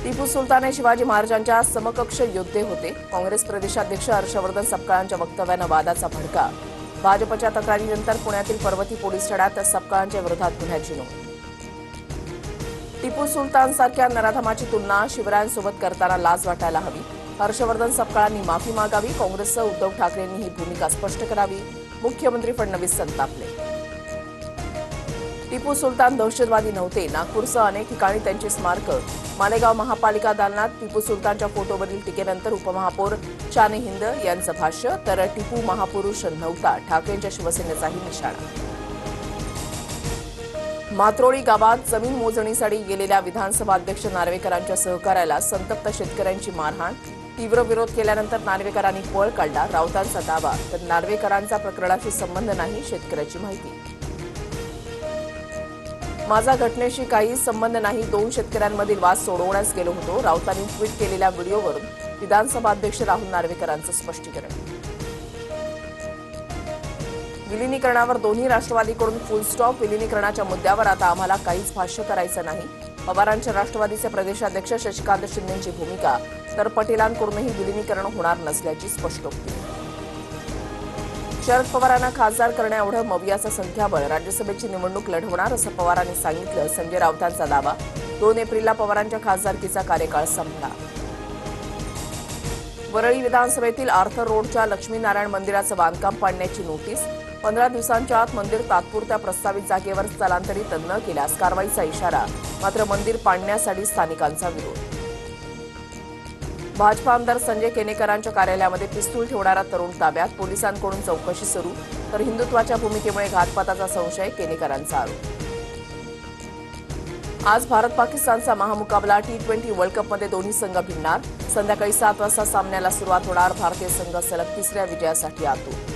टिपू सुलतान हे शिवाजी महाराजांच्या समकक्ष योद्धे होते. काँग्रेस प्रदेशाध्यक्ष हर्षवर्धन सपकाळांच्या वक्तव्यानं वादाचा भडका. भाजपच्या तक्रारीनंतर पुण्यातील पर्वती पोलीस ठाण्यात सपकाळांच्या विरोधात गुन्ह्याची नोंद. टिपू सुलतानसारख्या नराधमाची तुलना शिवरायांसोबत करताना लाज वाटायला हवी. हर्षवर्धन सपकाळांनी माफी मागावी. काँग्रेससह उद्धव ठाकरेंनी ही भूमिका स्पष्ट करावी. मुख्यमंत्री फडणवीस संतापले. टिपू सुलतान दहशतवादी नव्हते. नागपूरसह अनेक ठिकाणी त्यांची स्मारकं. मालेगाव महापालिका दालनात टिपू सुलतानच्या फोटोवरील टीकेनंतर उपमहापौर शाने हिंद यांचं भाष्य. तर टिपू महापुरुष नव्हता, ठाकरेंच्या शिवसेनेचाही निशाणा. मात्रोळी गावात जमीन मोजणीसाठी गेलेल्या विधानसभा अध्यक्ष नार्वेकरांच्या सहकार्याला संतप्त शेतकऱ्यांची मारहाण. तीव्र विरोध केल्यानंतर नार्वेकरांनी पळ काढला. राऊतांचा दावा. तर नार्वेकरांचा प्रकरणाशी संबंध नाही, शेतकऱ्याची माहिती. माझा घटनेशी काहीच संबंध नाही. 2 शेतकऱ्यांमधील वाद सोडवण्यास गेलो होतो. राऊतांनी ट्विट केलेल्या व्हिडिओवरून विधानसभा अध्यक्ष राहुल नार्वेकरांचं स्पष्टीकरण. विलिनीकरणावर दोन्ही राष्ट्रवादीकडून फुल स्टॉप. विलिनीकरणाच्या मुद्द्यावर आता आम्हाला काहीच भाष्य करायचं नाही. पवारांच्या राष्ट्रवादीचे प्रदेशाध्यक्ष शशिकांत शिंदेंची भूमिका. तर पटेलांकडूनही विलिनीकरण होणार नसल्याची स्पष्टोक्ती. शरद पवारांना खासदार करण्याएवढं मवियाचं संख्याबळ. राज्यसभेची निवडणूक लढवणार असं पवारांनी सांगितलं. संजय राऊतांचा दावा. 2 एप्रिलला पवारांच्या खासदारकीचा कार्यकाळ संपला. वरळी विधानसभेतील आर्थर रोडच्या लक्ष्मीनारायण मंदिराचं बांधकाम पाडण्याची नोटीस. 15 दिवसांच्या आत मंदिर तात्पुरत्या प्रस्तावित जागेवर स्थलांतरित न केल्यास कारवाईचा इशारा. मात्र मंदिर पाडण्यासाठी स्थानिकांचा विरोध. भाजपा आमदार संजय केनेकरांच्या कार्यालयामध्ये पिस्तूल ठेवणारा तरुण ताब्यात. पोलिसांकडून चौकशी सुरू. तर हिंदुत्वाच्या भूमिकेमुळे घातपाताचा संशय, केनेकरांचा आरोप. आज भारत पाकिस्तानचा महामुकाबला. T20 वर्ल्ड कपमध्ये दोन्ही संघ भिडणार. संध्याकाळी 7 वाजता सामन्याला सुरुवात होणार. भारतीय संघ सलग 3ऱ्या विजयासाठी आतुर.